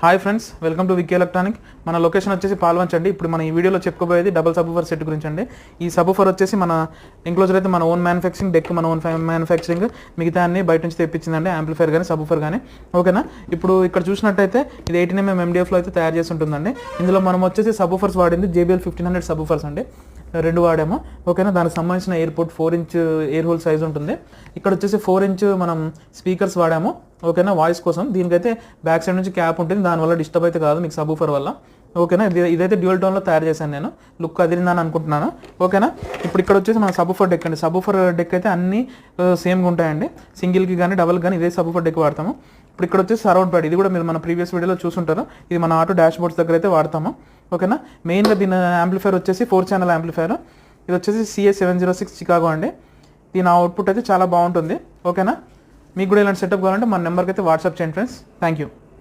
Hi friends, welcome to Wiki Electronic. మన location వచ్చేసి పాల్వంచ్ అండి. ఇప్పుడు మన ఈ వీడియోలో చెప్పుకోబోయేది డబుల్ సబ్‌వూఫర్ సెట్ గురించి అండి. ఈ సబ్‌వూఫర్ వచ్చేసి మన ఎంక్లోజర్ అయితే మన ఓన్ మ్యానుఫ్యాక్చరింగ్, డెక్ మన ఓన్ మ్యానుఫ్యాక్చరింగ్, మిగతా అన్ని బయట నుంచి తెప్పించిందండి. యాంప్లిఫైర్ కానీ సబ్‌వూఫర్ కానీ, ఓకేనా. ఇప్పుడు ఇక్కడ చూసినట్టయితే ఇది 18mm MDFలో అయితే తయారు చేసి ఉంటుందండి. ఇందులో మనం వచ్చేసి సబ్‌వూఫర్స్ వాడింది JBL 1500 సబ్‌వూఫర్స్ అండి. రెండు వాడాము, ఓకేనా. దానికి సంబంధించిన ఎయిర్పోర్ట్ 4" ఎయిర్ హోల్ సైజ్ ఉంటుంది. ఇక్కడ వచ్చేసి 4" మనం స్పీకర్స్ వాడాము, ఓకేనా, వాయిస్ కోసం. దీనికైతే బ్యాక్ సైడ్ నుంచి క్యాప్ ఉంటుంది, దానివల్ల డిస్టర్బ్ అయితే కాదు మీకు సబ్‌వూఫర్ వల్ల, ఓకేనా. ఇదైతే డ్యూయల్ టోన్లో తయారు చేశాను నేను. లుక్ అదిరిందని అనుకుంటున్నాను, ఓకేనా. ఇప్పుడు ఇక్కడ వచ్చేసి మన సబ్‌వూఫర్ డెక్ అండి. సబ్‌వూఫర్ డెక్ అయితే అన్నీ సేమ్గా ఉంటాయండి. సింగిల్కి కానీ డబుల్ కానీ ఇదే సబ్‌వూఫర్ డెక్ వాడతాము. ఇప్పుడు ఇక్కడ వచ్చేసి సరౌండ్ ప్యాడ్, ఇది కూడా మీరు మన ప్రీవియస్ వీడియోలో చూసుంటారు. ఇది మన ఆటో డాష్ బోర్డ్స్ దగ్గర అయితే వాడతాము, ఓకేనా. మెయిన్గా దీని యాంప్లిఫైర్ వచ్చేసి 4 ఛానల్ యాంప్లిఫైర్. ఇది వచ్చేసి CA706 చికాగో అండి. దీని అవుట్పుట్ అయితే చాలా బాగుంటుంది, ఓకేనా. మీకు కూడా ఇలాంటి సెటప్ కావాలంటే మన నెంబర్కి అయితే వాట్సాప్ చేయండి ఫ్రెండ్స్. Thank you.